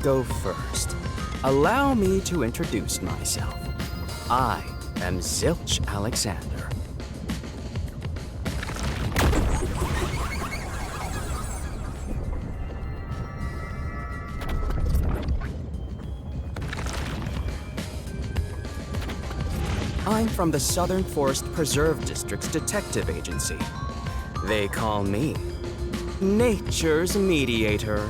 go first. Allow me to introduce myself. I am Zilch Alexander. I'm from the Southern Forest Preserve District's detective agency. They call me Nature's Mediator.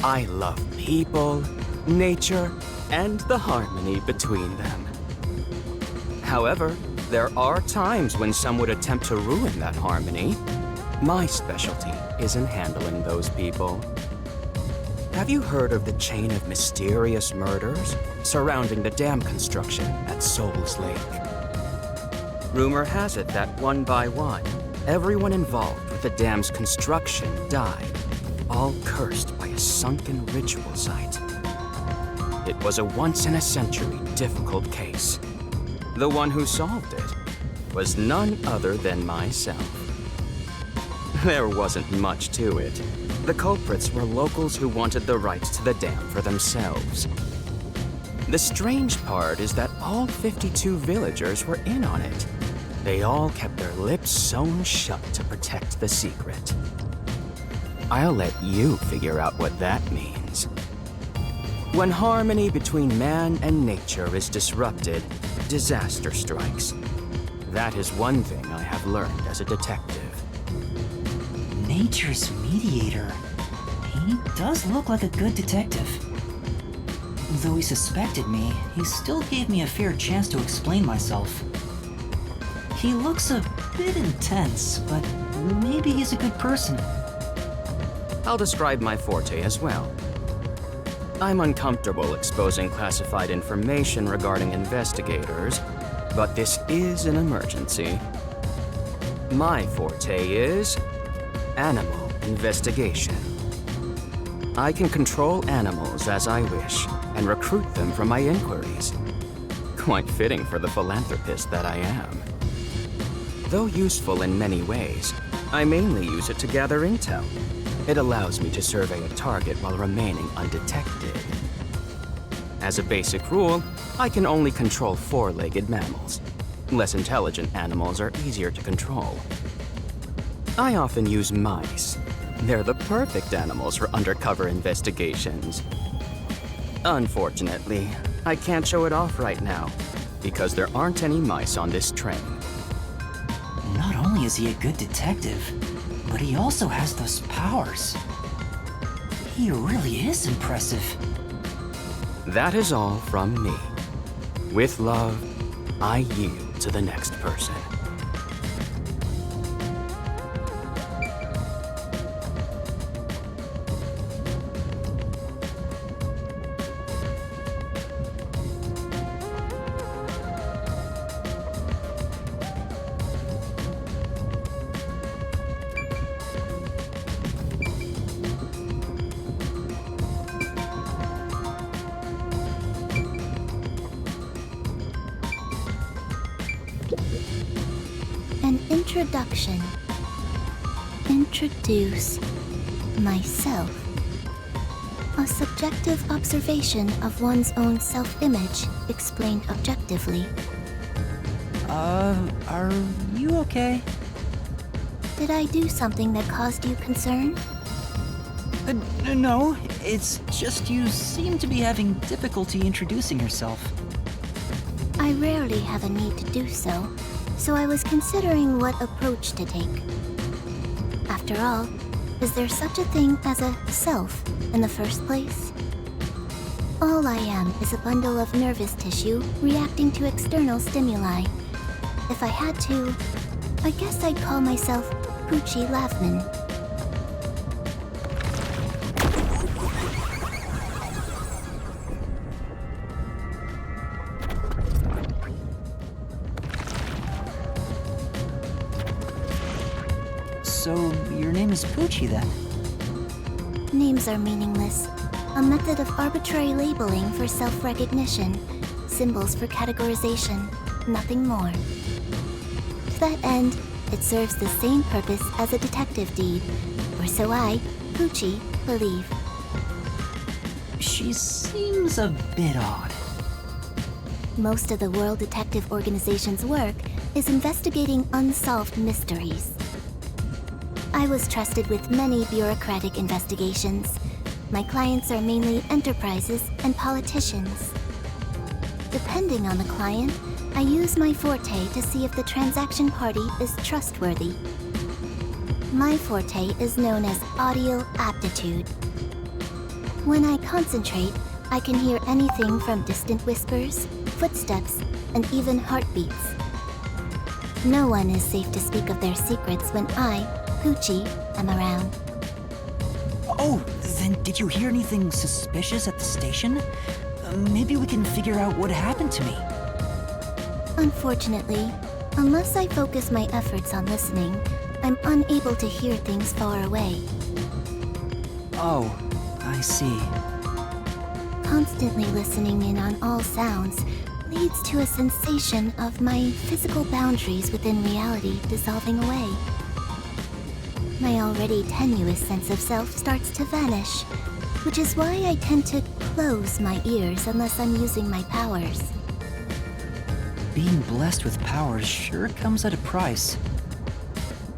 I love people, nature, and the harmony between them. However, there are times when some would attempt to ruin that harmony. My specialty is in handling those people. Have you heard of the chain of mysterious murders surrounding the dam construction at Souls Lake? Rumor has it that one by one, everyone involved with the dam's construction died, all cursed by a sunken ritual site. It was a once-in-a-century difficult case. The one who solved it was none other than myself. There wasn't much to it. The culprits were locals who wanted the rights to the dam for themselves. The strange part is that all 52 villagers were in on it. They all kept their lips sewn shut to protect the secret. I'll let you figure out what that means. When harmony between man and nature is disrupted, disaster strikes. That is one thing I have learned as a detective. Nature's Mediator. He does look like a good detective. Though he suspected me, he still gave me a fair chance to explain myself. He looks a bit intense, but maybe he's a good person. I'll describe my forte as well. I'm uncomfortable exposing classified information regarding investigators, but this is an emergency. My forte is animal investigation. I can control animals as I wish and recruit them from my inquiries. Quite fitting for the philanthropist that I am. Though useful in many ways, I mainly use it to gather intel. It allows me to survey a target while remaining undetected. As a basic rule, I can only control four-legged mammals. Less intelligent animals are easier to control. I often use mice. They're the perfect animals for undercover investigations. Unfortunately, I can't show it off right now, because there aren't any mice on this train. Not only is he a good detective, but he also has those powers. He really is impressive. That is all from me. With love, I yield to the next person. An introduction. Introduce myself. A subjective observation of one's own self-image explained objectively. Are you okay? Did I do something that caused you concern? No, it's just you seem to be having difficulty introducing yourself. I rarely have a need to do so, so I was considering what approach to take. After all, is there such a thing as a self in the first place? All I am is a bundle of nervous tissue reacting to external stimuli. If I had to, I guess I'd call myself Poochie Lavman. So, your name is Poochie then? Names are meaningless. A method of arbitrary labeling for self-recognition. Symbols for categorization. Nothing more. To that end, it serves the same purpose as a detective deed, or so I, Poochie, believe. She seems a bit odd. Most of the World Detective Organization's work is investigating unsolved mysteries. I was trusted with many bureaucratic investigations. My clients are mainly enterprises and politicians. Depending on the client, I use my forte to see if the transaction party is trustworthy. My forte is known as audio aptitude. When I concentrate, I can hear anything from distant whispers, footsteps, and even heartbeats. No one is safe to speak of their secrets when I, Poochie, am around. Oh, then did you hear anything suspicious at the station? Maybe we can figure out what happened to me. Unfortunately, unless I focus my efforts on listening, I'm unable to hear things far away. Oh, I see. Constantly listening in on all sounds leads to a sensation of my physical boundaries within reality dissolving away. My already tenuous sense of self starts to vanish, which is why I tend to close my ears unless I'm using my powers. Being blessed with powers sure comes at a price.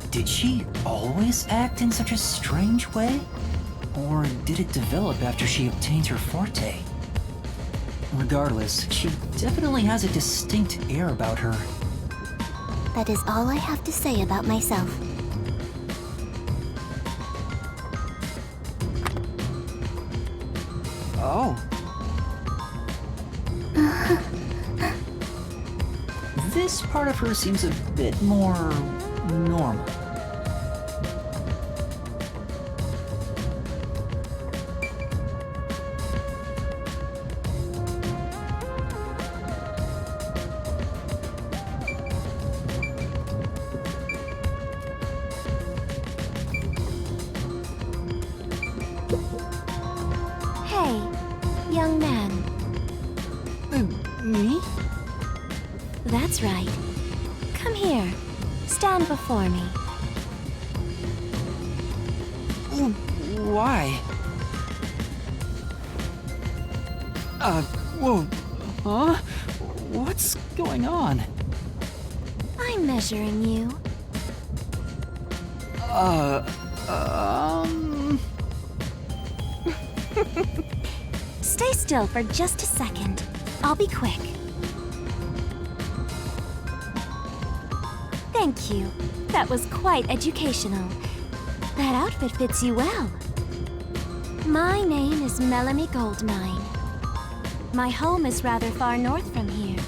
Did she always act in such a strange way? Or did it develop after she obtained her forte? Regardless, she definitely has a distinct air about her. That is all I have to say about myself. Oh. This part of her seems a bit more normal. Hey, young man. Me? That's right. Come here. Stand before me. Why? Whoa. Huh? What's going on? I'm measuring you. Stay still for just a second. I'll be quick. Thank you. That was quite educational. That outfit fits you well. My name is Melanie Goldmine. My home is rather far north from here.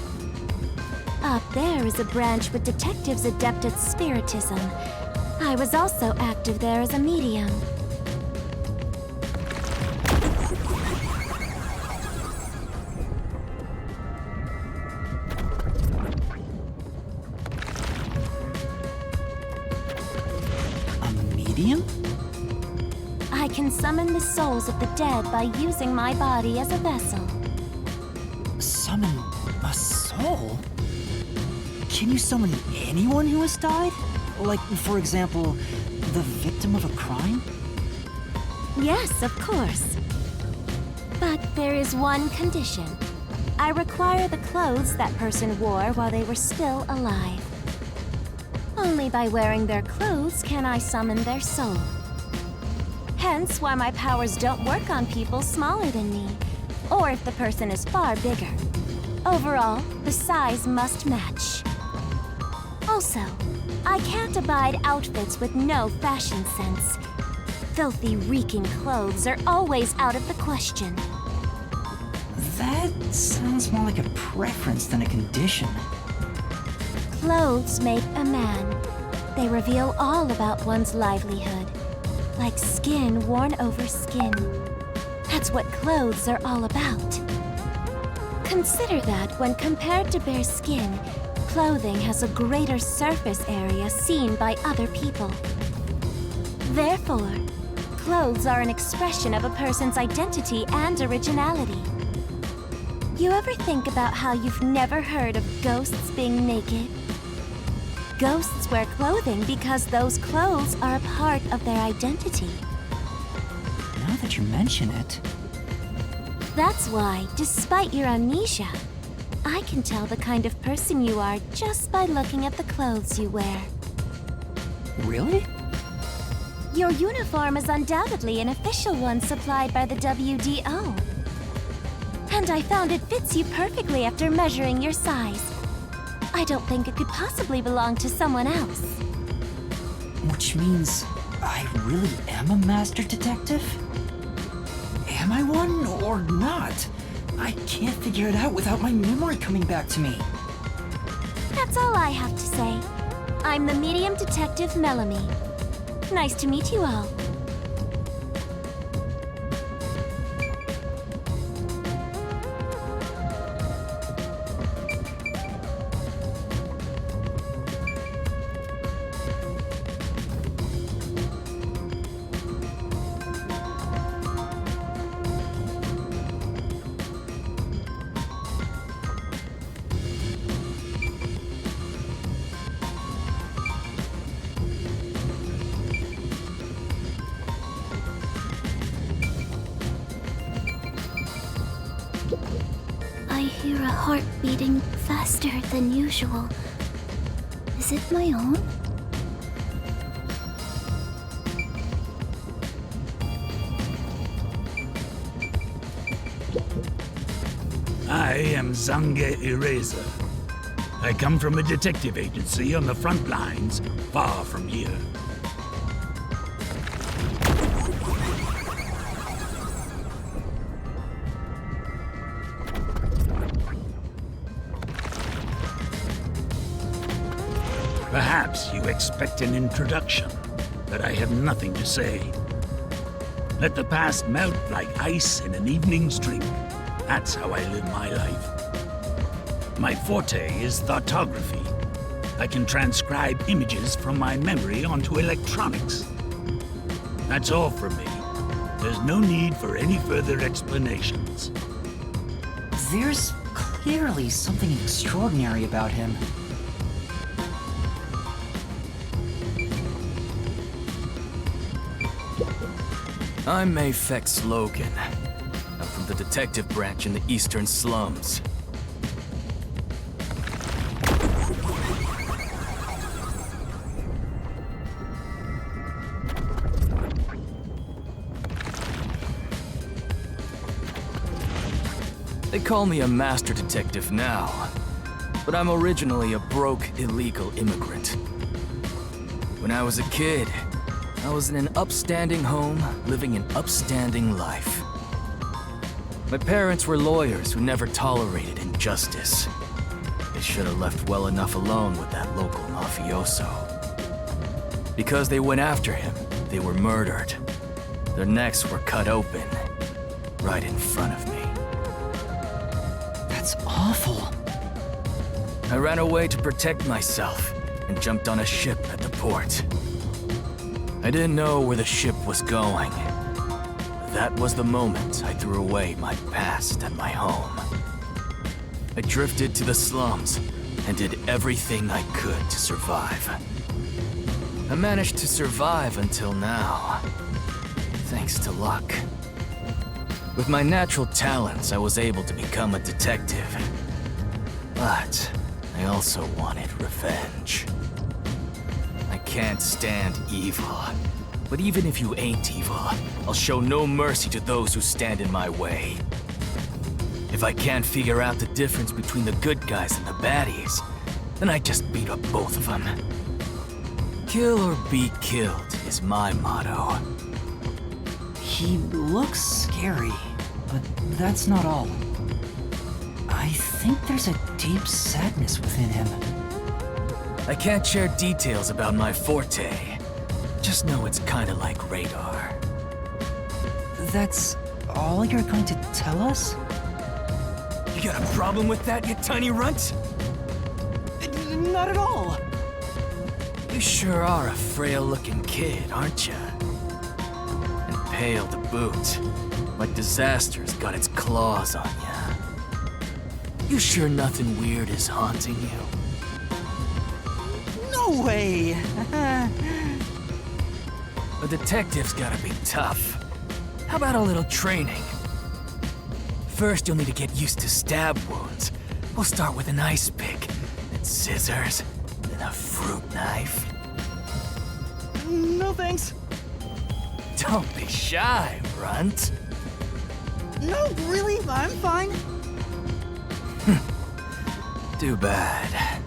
Up there is a branch with detectives adept at spiritism. I was also active there as a medium. Medium? I can summon the souls of the dead by using my body as a vessel. Summon a soul? Can you summon anyone who has died? Like, for example, the victim of a crime? Yes, of course. But there is one condition. I require the clothes that person wore while they were still alive. Only by wearing their clothes can I summon their soul. Hence why my powers don't work on people smaller than me, or if the person is far bigger. Overall, the size must match. Also, I can't abide outfits with no fashion sense. Filthy, reeking clothes are always out of the question. That sounds more like a preference than a condition. Clothes make a man. They reveal all about one's livelihood, like skin worn over skin. That's what clothes are all about. Consider that when compared to bare skin, clothing has a greater surface area seen by other people. Therefore, clothes are an expression of a person's identity and originality. You ever think about how you've never heard of ghosts being naked? Ghosts wear clothing because those clothes are a part of their identity. Now that you mention it... That's why, despite your amnesia, I can tell the kind of person you are just by looking at the clothes you wear. Really? Your uniform is undoubtedly an official one supplied by the WDO. And I found it fits you perfectly after measuring your size. I don't think it could possibly belong to someone else. Which means I really am a master detective? Am I one or not? I can't figure it out without my memory coming back to me. That's all I have to say. I'm the medium detective Melamy. Nice to meet you all. I hear a heart beating faster than usual. Is it my own? I am Zange Eraser. I come from a detective agency on the front lines, far from here. Perhaps you expect an introduction, but I have nothing to say. Let the past melt like ice in an evening's drink. That's how I live my life. My forte is thoughtography. I can transcribe images from my memory onto electronics. That's all from me. There's no need for any further explanations. There's clearly something extraordinary about him. I'm Mayfex Logan. I'm from the detective branch in the eastern slums. They call me a master detective now, but I'm originally a broke, illegal immigrant. When I was a kid, I was in an upstanding home, living an upstanding life. My parents were lawyers who never tolerated injustice. They should have left well enough alone with that local mafioso. Because they went after him, they were murdered. Their necks were cut open, right in front of me. That's awful. I ran away to protect myself and jumped on a ship at the port. I didn't know where the ship was going. That was the moment I threw away my past and my home. I drifted to the slums and did everything I could to survive. I managed to survive until now, thanks to luck. With my natural talents, I was able to become a detective. But I also wanted revenge. I can't stand evil. But even if you ain't evil, I'll show no mercy to those who stand in my way. If I can't figure out the difference between the good guys and the baddies, then I just beat up both of them. Kill or be killed is my motto. He looks scary, but that's not all. I think there's a deep sadness within him. I can't share details about my forte. Just know it's kinda like radar. That's all you're going to tell us? You got a problem with that, you tiny runt? Not at all. You sure are a frail-looking kid, aren't you? And pale to boot, like disaster's got its claws on ya. You sure nothing weird is haunting you? No way! A detective's gotta be tough. How about a little training? First, you'll need to get used to stab wounds. We'll start with an ice pick, then scissors, then a fruit knife. No thanks. Don't be shy, Runt. No, really, I'm fine. Too bad.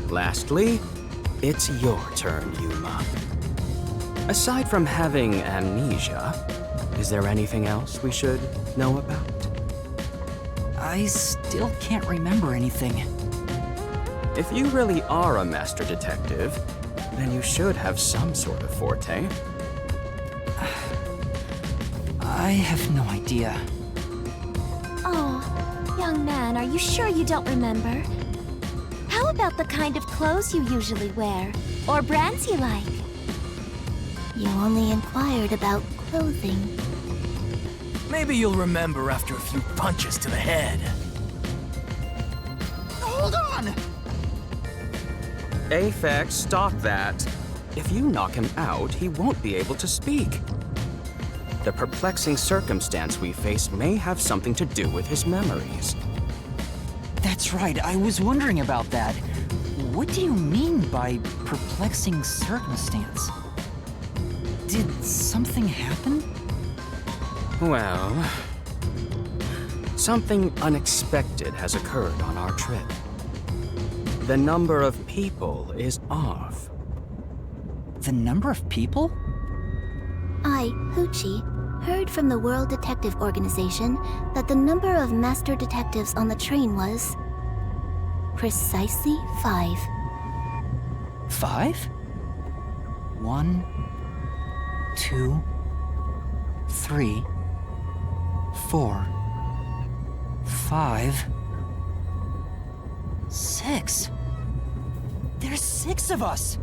Lastly, it's your turn, Yuma. Aside from having amnesia, is there anything else we should know about? I still can't remember anything. If you really are a master detective, then you should have some sort of forte. I have no idea. Oh, young man, are you sure you don't remember? How about the kind of clothes you usually wear? Or brands you like? You only inquired about clothing. Maybe you'll remember after a few punches to the head. Hold on! Aphex, stop that. If you knock him out, he won't be able to speak. The perplexing circumstance we face may have something to do with his memories. That's right, I was wondering about that. What do you mean by perplexing circumstance? Did something happen? Well, something unexpected has occurred on our trip. The number of people is off. The number of people? I, Hoochie, heard from the World Detective Organization that the number of master detectives on the train was precisely 5. 5? 1, 2, 3, 4, 5, 6. There's 6 of us!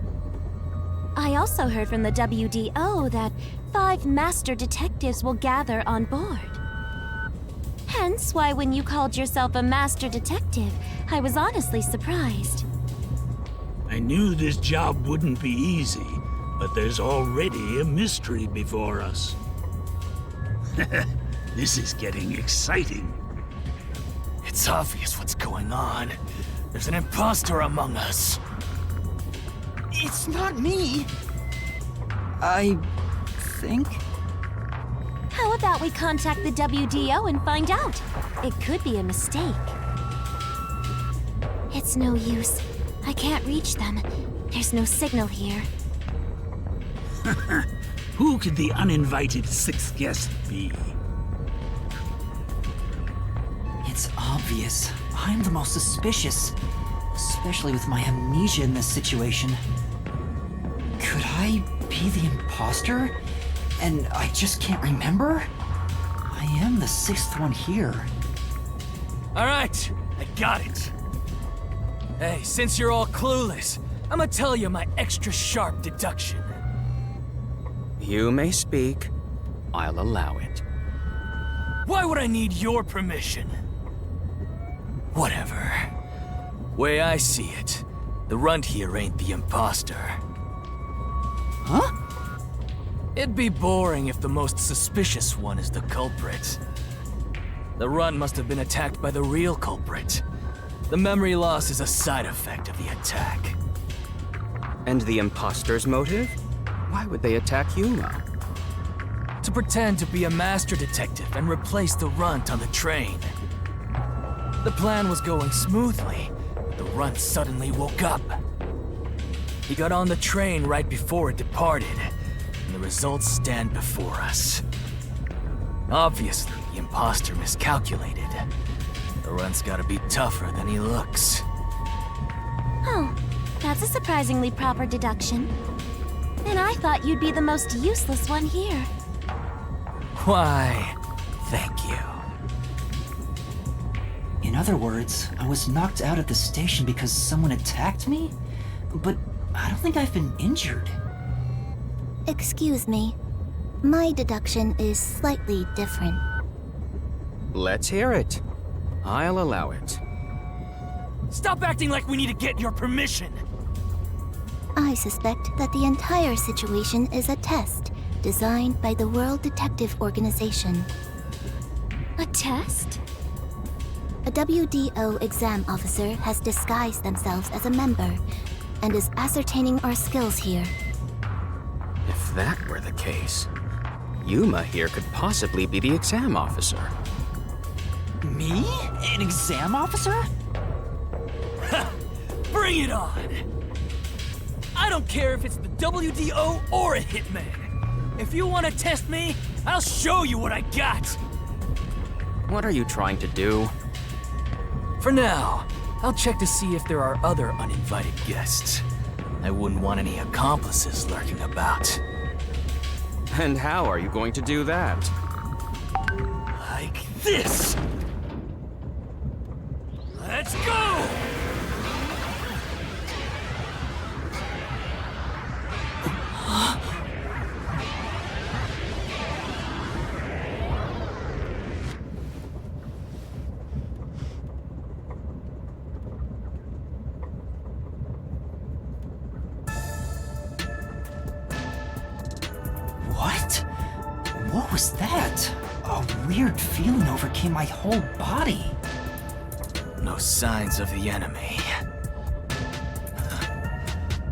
I also heard from the WDO that 5 master detectives will gather on board. Hence why when you called yourself a master detective, I was honestly surprised. I knew this job wouldn't be easy, but there's already a mystery before us. This is getting exciting. It's obvious what's going on. There's an imposter among us. It's not me. I think? How about we contact the WDO and find out? It could be a mistake. It's no use. I can't reach them. There's no signal here. Who could the uninvited 6th guest be? It's obvious. I'm the most suspicious. Especially with my amnesia in this situation. Could I be the imposter? And I just can't remember? I am the 6th one here. Alright, I got it. Hey, since you're all clueless, I'ma tell you my extra sharp deduction. You may speak. I'll allow it. Why would I need your permission? Whatever. Way I see it, the runt here ain't the imposter. Huh? It'd be boring if the most suspicious one is the culprit. The runt must have been attacked by the real culprit. The memory loss is a side effect of the attack. And the imposter's motive? Why would they attack Yuma? To pretend to be a master detective and replace the runt on the train. The plan was going smoothly, but the runt suddenly woke up. He got on the train right before it departed, and the results stand before us. Obviously, the imposter miscalculated. The runt's gotta be tougher than he looks. Oh, that's a surprisingly proper deduction. And I thought you'd be the most useless one here. Why, thank you. In other words, I was knocked out at the station because someone attacked me? But I don't think I've been injured. Excuse me. My deduction is slightly different. Let's hear it. I'll allow it. Stop acting like we need to get your permission! I suspect that the entire situation is a test designed by the World Detective Organization. A test? A WDO exam officer has disguised themselves as a member and is ascertaining our skills here. If that were the case, Yuma here could possibly be the exam officer. Me? An exam officer? Bring it on! I don't care if it's the WDO or a hitman. If you want to test me, I'll show you what I got! What are you trying to do? For now, I'll check to see if there are other uninvited guests. I wouldn't want any accomplices lurking about. And how are you going to do that? Like this! Let's go! What was that? A weird feeling overcame my whole body. No signs of the enemy.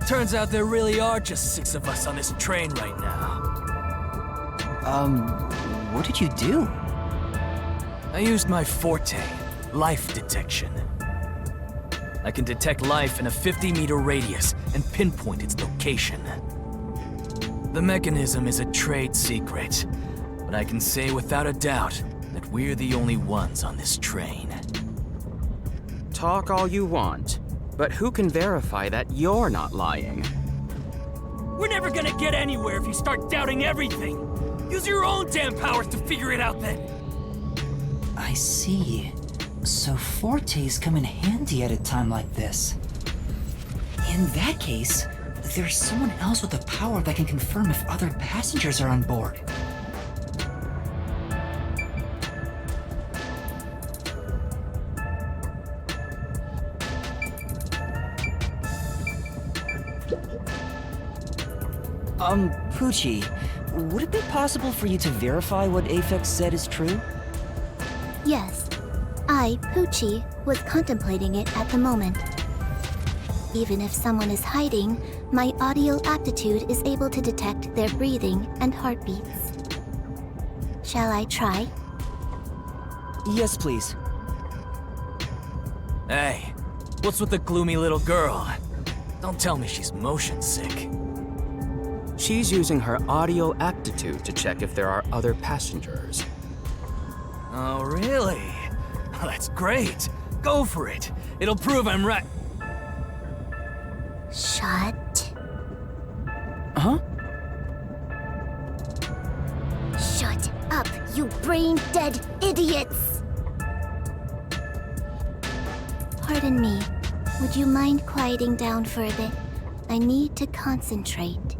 Turns out there really are just 6 of us on this train right now. What did you do? I used my forte, life detection. I can detect life in a 50-meter radius and pinpoint its location. The mechanism is a trade secret, but I can say without a doubt that we're the only ones on this train. Talk all you want, but who can verify that you're not lying? We're never gonna get anywhere if you start doubting everything! Use your own damn powers to figure it out then! I see. So fortes come in handy at a time like this. In that case, there's someone else with the power that can confirm if other passengers are on board. Poochie, would it be possible for you to verify what Aphex said is true? Yes, I, Poochie, was contemplating it at the moment. Even if someone is hiding, my audio aptitude is able to detect their breathing and heartbeats. Shall I try? Yes, please. Hey, what's with the gloomy little girl? Don't tell me she's motion sick. She's using her audio aptitude to check if there are other passengers. Oh, really? Well, that's great. Go for it. It'll prove I'm right. Shut. Huh? Shut up, you brain-dead idiots! Pardon me. Would you mind quieting down for a bit? I need to concentrate.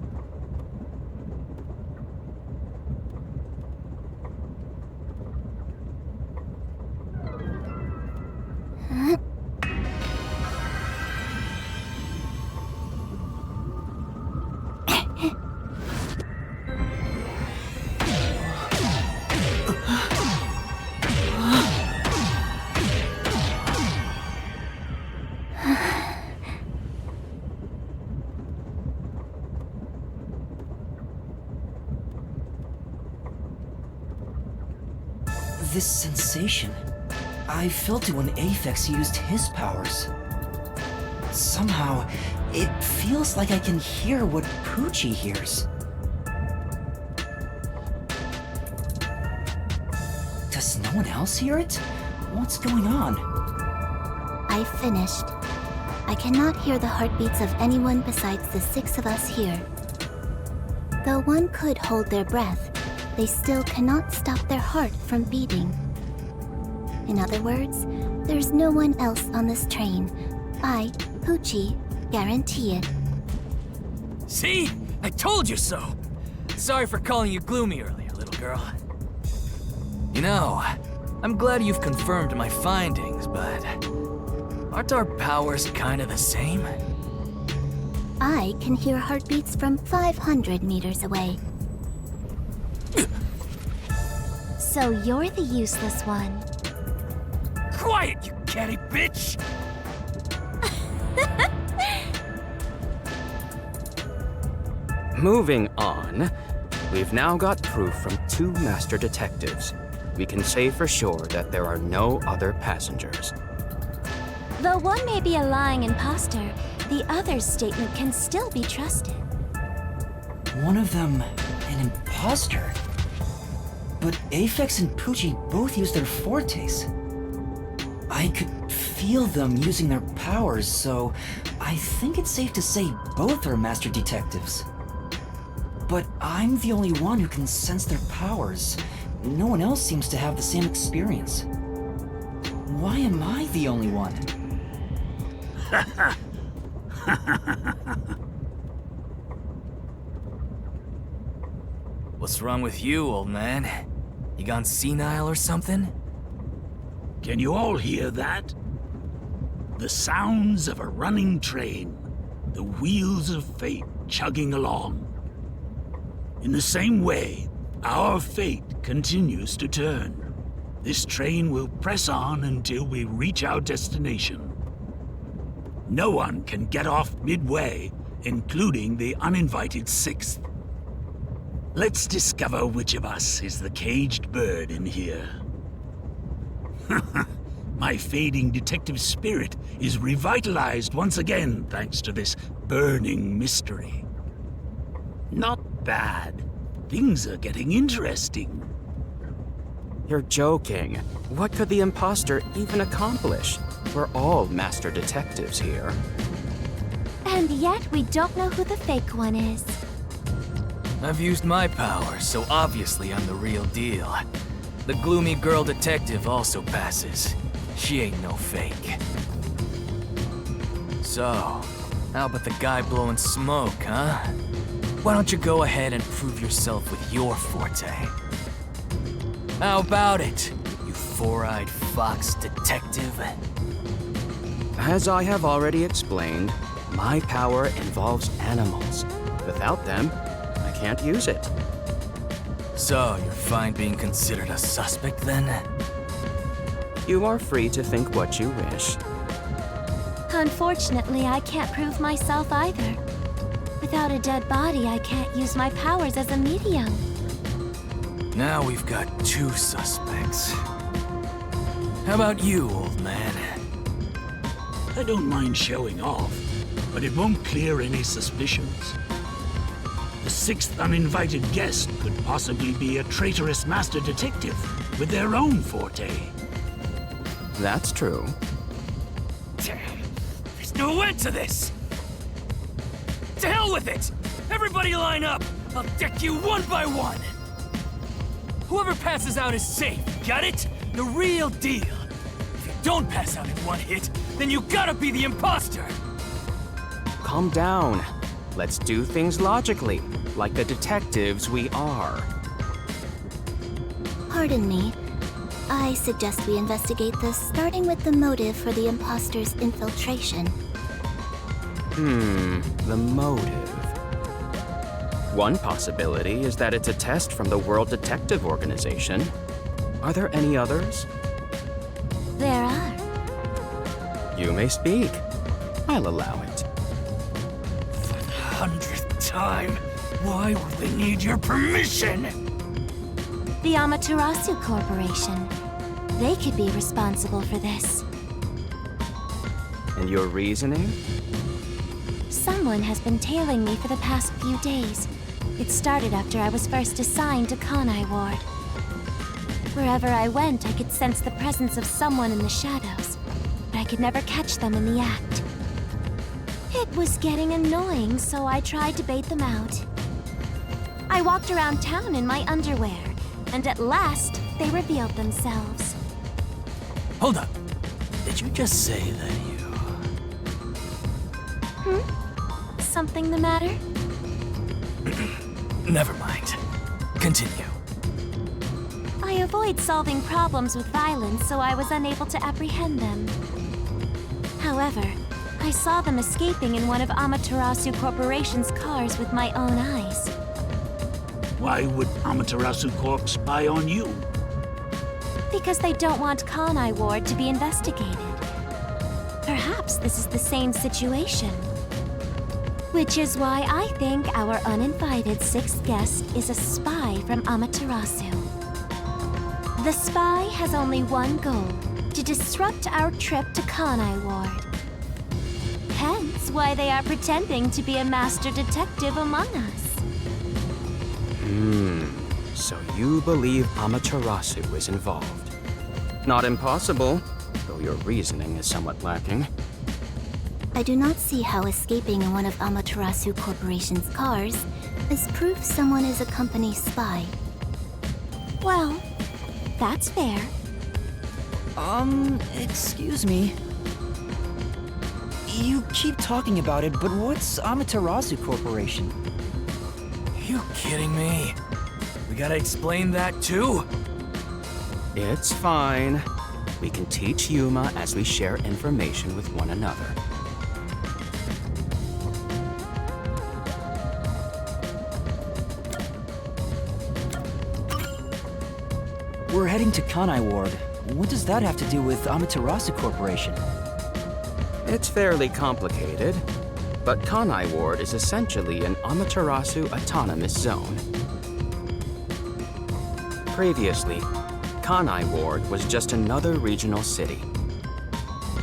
This sensation, I felt it when Aphex used his powers. Somehow, it feels like I can hear what Poochie hears. Does no one else hear it? What's going on? I finished. I cannot hear the heartbeats of anyone besides the 6 of us here. Though one could hold their breath, they still cannot stop their heart from beating. In other words, there's no one else on this train. I, Poochie, guarantee it. See? I told you so! Sorry for calling you gloomy earlier, little girl. You know, I'm glad you've confirmed my findings, but Aren't our powers kinda the same? I can hear heartbeats from 500 meters away. So you're the useless one. Quiet, you catty bitch! Moving on, we've now got proof from 2 master detectives. We can say for sure that there are no other passengers. Though one may be a lying imposter, the other's statement can still be trusted. One of them, an imposter? But Aphex and Poochie both use their fortes. I could feel them using their powers, so I think it's safe to say both are master detectives. But I'm the only one who can sense their powers. No one else seems to have the same experience. Why am I the only one? What's wrong with you, old man? You gone senile or something? Can you all hear that? The sounds of a running train, the wheels of fate chugging along. In the same way, our fate continues to turn. This train will press on until we reach our destination. No one can get off midway, including the uninvited 6th. Let's discover which of us is the caged bird in here. My fading detective spirit is revitalized once again thanks to this burning mystery. Not bad. Things are getting interesting. You're joking. What could the imposter even accomplish? We're all master detectives here. And yet we don't know who the fake one is. I've used my powers, so obviously I'm the real deal. The gloomy girl detective also passes. She ain't no fake. So, how about the guy blowing smoke, huh? Why don't you go ahead and prove yourself with your forte? How about it, you four-eyed fox detective? As I have already explained, my power involves animals. Without them, I can't use it. So, you're fine being considered a suspect then? You are free to think what you wish. Unfortunately, I can't prove myself either. Without a dead body, I can't use my powers as a medium. Now we've got 2 suspects. How about you, old man? I don't mind showing off, but it won't clear any suspicions. The 6th uninvited guest could possibly be a traitorous master detective with their own forte. That's true. There's no end to this! To hell with it! Everybody line up! I'll deck you one by one! Whoever passes out is safe, got it? The real deal. If you don't pass out in one hit, then you gotta be the imposter! Calm down. Let's do things logically, like the detectives we are. Pardon me. I suggest we investigate this, starting with the motive for the imposter's infiltration. The motive. One possibility is that it's a test from the World Detective Organization. Are there any others? There are. You may speak. I'll allow it. For the 100th time, why would they need your permission? The Amaterasu Corporation. They could be responsible for this. And your reasoning? Someone has been tailing me for the past few days. It started after I was first assigned to Kanai Ward. Wherever I went, I could sense the presence of someone in the shadows, but I could never catch them in the act. It was getting annoying, so I tried to bait them out. I walked around town in my underwear, and at last, they revealed themselves. Hold up. Did you just say that you... Something the matter? Never mind. Continue. I avoid solving problems with violence, so I was unable to apprehend them. However, I saw them escaping in one of Amaterasu Corporation's cars with my own eyes. Why would Amaterasu Corp spy on you? Because they don't want Kanai Ward to be investigated. Perhaps this is the same situation. Which is why I think our uninvited sixth guest is a spy from Amaterasu. The spy has only one goal: to disrupt our trip to Kanai Ward. Hence why they are pretending to be a master detective among us. So you believe Amaterasu is involved. Not impossible, though your reasoning is somewhat lacking. I do not see how escaping in one of Amaterasu Corporation's cars is proof someone is a company spy. Well, that's fair. Excuse me. You keep talking about it, but what's Amaterasu Corporation? You kidding me? We gotta explain that too? It's fine. We can teach Yuma as we share information with one another. We're heading to Kanai Ward. What does that have to do with Amaterasu Corporation? It's fairly complicated, but Kanai Ward is essentially an Amaterasu autonomous zone. Previously, Kanai Ward was just another regional city.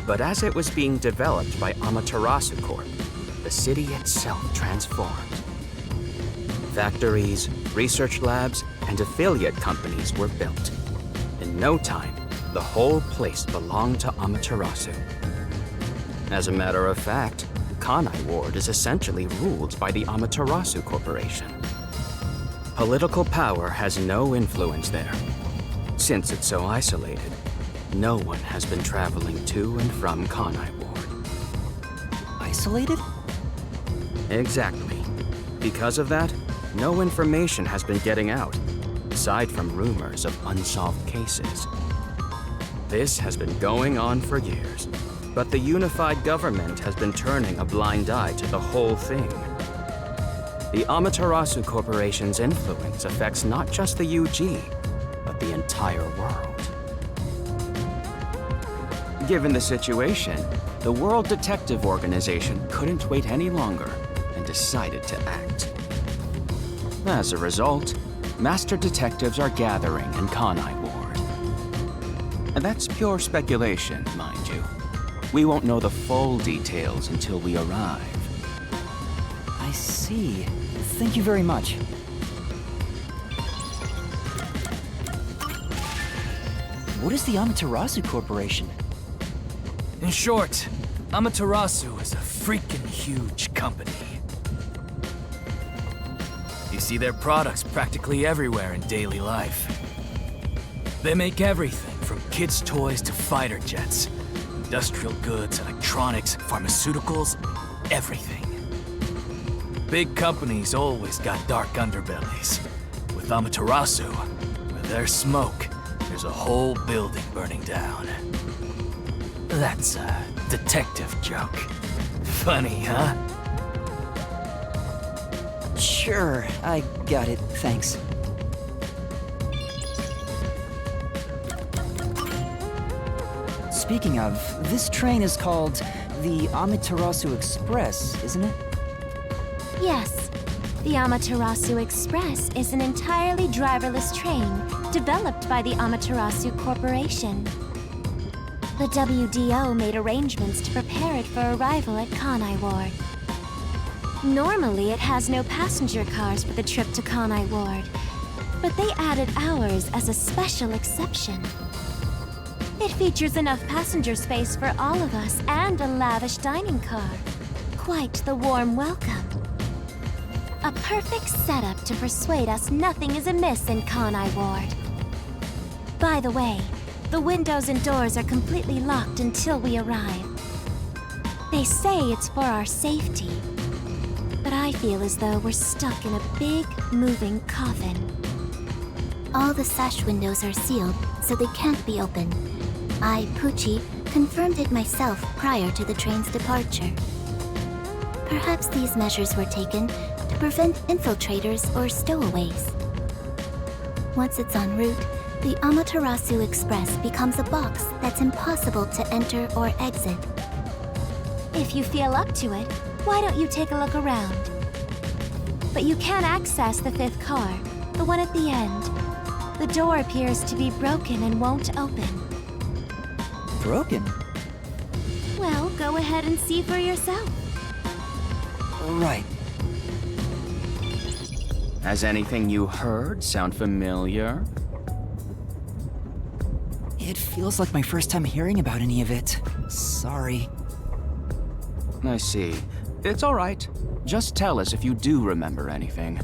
But as it was being developed by Amaterasu Corp, the city itself transformed. Factories, research labs, and affiliate companies were built. In no time, the whole place belonged to Amaterasu. As a matter of fact, Kanai Ward is essentially ruled by the Amaterasu Corporation. Political power has no influence there. Since it's so isolated, no one has been traveling to and from Kanai Ward. Isolated? Exactly. Because of that, no information has been getting out, aside from rumors of unsolved cases. This has been going on for years, but the unified government has been turning a blind eye to the whole thing. The Amaterasu Corporation's influence affects not just the UG, but the entire world. Given the situation, the World Detective Organization couldn't wait any longer and decided to act. As a result, master detectives are gathering in Kanai Ward. And that's pure speculation, mind you. We won't know the full details until we arrive. I see. Thank you very much. What is the Amaterasu Corporation? In short, Amaterasu is a freaking huge company. You see their products practically everywhere in daily life. They make everything from kids' toys to fighter jets, industrial goods, electronics, pharmaceuticals, everything. Big companies always got dark underbellies. With Amaterasu, where there's smoke, there's a whole building burning down. That's a detective joke. Funny, huh? Sure, I got it, thanks. Speaking of, this train is called the Amaterasu Express, isn't it? Yes, the Amaterasu Express is an entirely driverless train developed by the Amaterasu Corporation. The WDO made arrangements to prepare it for arrival at Kanai Ward. Normally, it has no passenger cars for the trip to Kanai Ward, but they added ours as a special exception. It features enough passenger space for all of us and a lavish dining car. Quite the warm welcome. A perfect setup to persuade us nothing is amiss in Kanai Ward. By the way, the windows and doors are completely locked until we arrive. They say it's for our safety, but I feel as though we're stuck in a big, moving coffin. All the sash windows are sealed, so they can't be opened. I, Pucci, confirmed it myself prior to the train's departure. Perhaps these measures were taken to prevent infiltrators or stowaways. Once it's en route, the Amaterasu Express becomes a box that's impossible to enter or exit. If you feel up to it, why don't you take a look around? But you can't access the 5th car, the one at the end. The door appears to be broken and won't open. Broken? Well, go ahead and see for yourself. Right. Has anything you heard sound familiar? It feels like my first time hearing about any of it. Sorry. I see. It's all right. Just tell us if you do remember anything.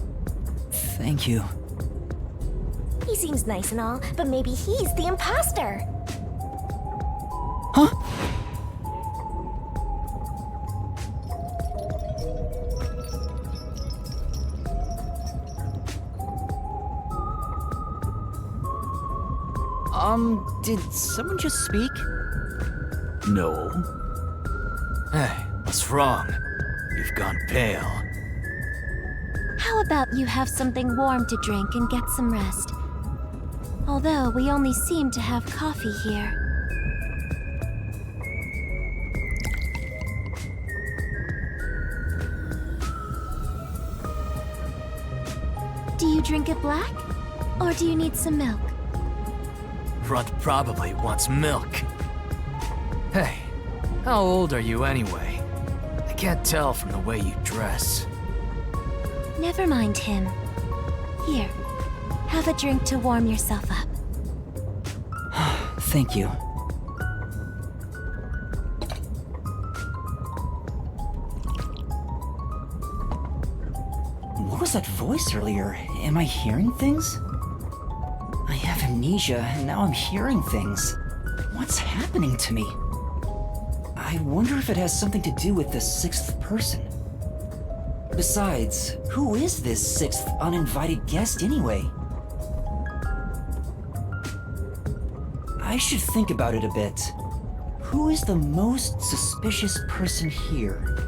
Thank you. He seems nice and all, but maybe he's the imposter. Huh? Did someone just speak? No. Hey, what's wrong? You've gone pale. How about you have something warm to drink and get some rest? Although we only seem to have coffee here. Do you drink it black? Or do you need some milk? Runt probably wants milk. Hey, how old are you anyway? I can't tell from the way you dress. Never mind him. Here, have a drink to warm yourself up. Thank you. What was that voice earlier? Am I hearing things? I have amnesia, and now I'm hearing things. What's happening to me? I wonder if it has something to do with the 6th person. Besides, who is this 6th uninvited guest anyway? I should think about it a bit. Who is the most suspicious person here?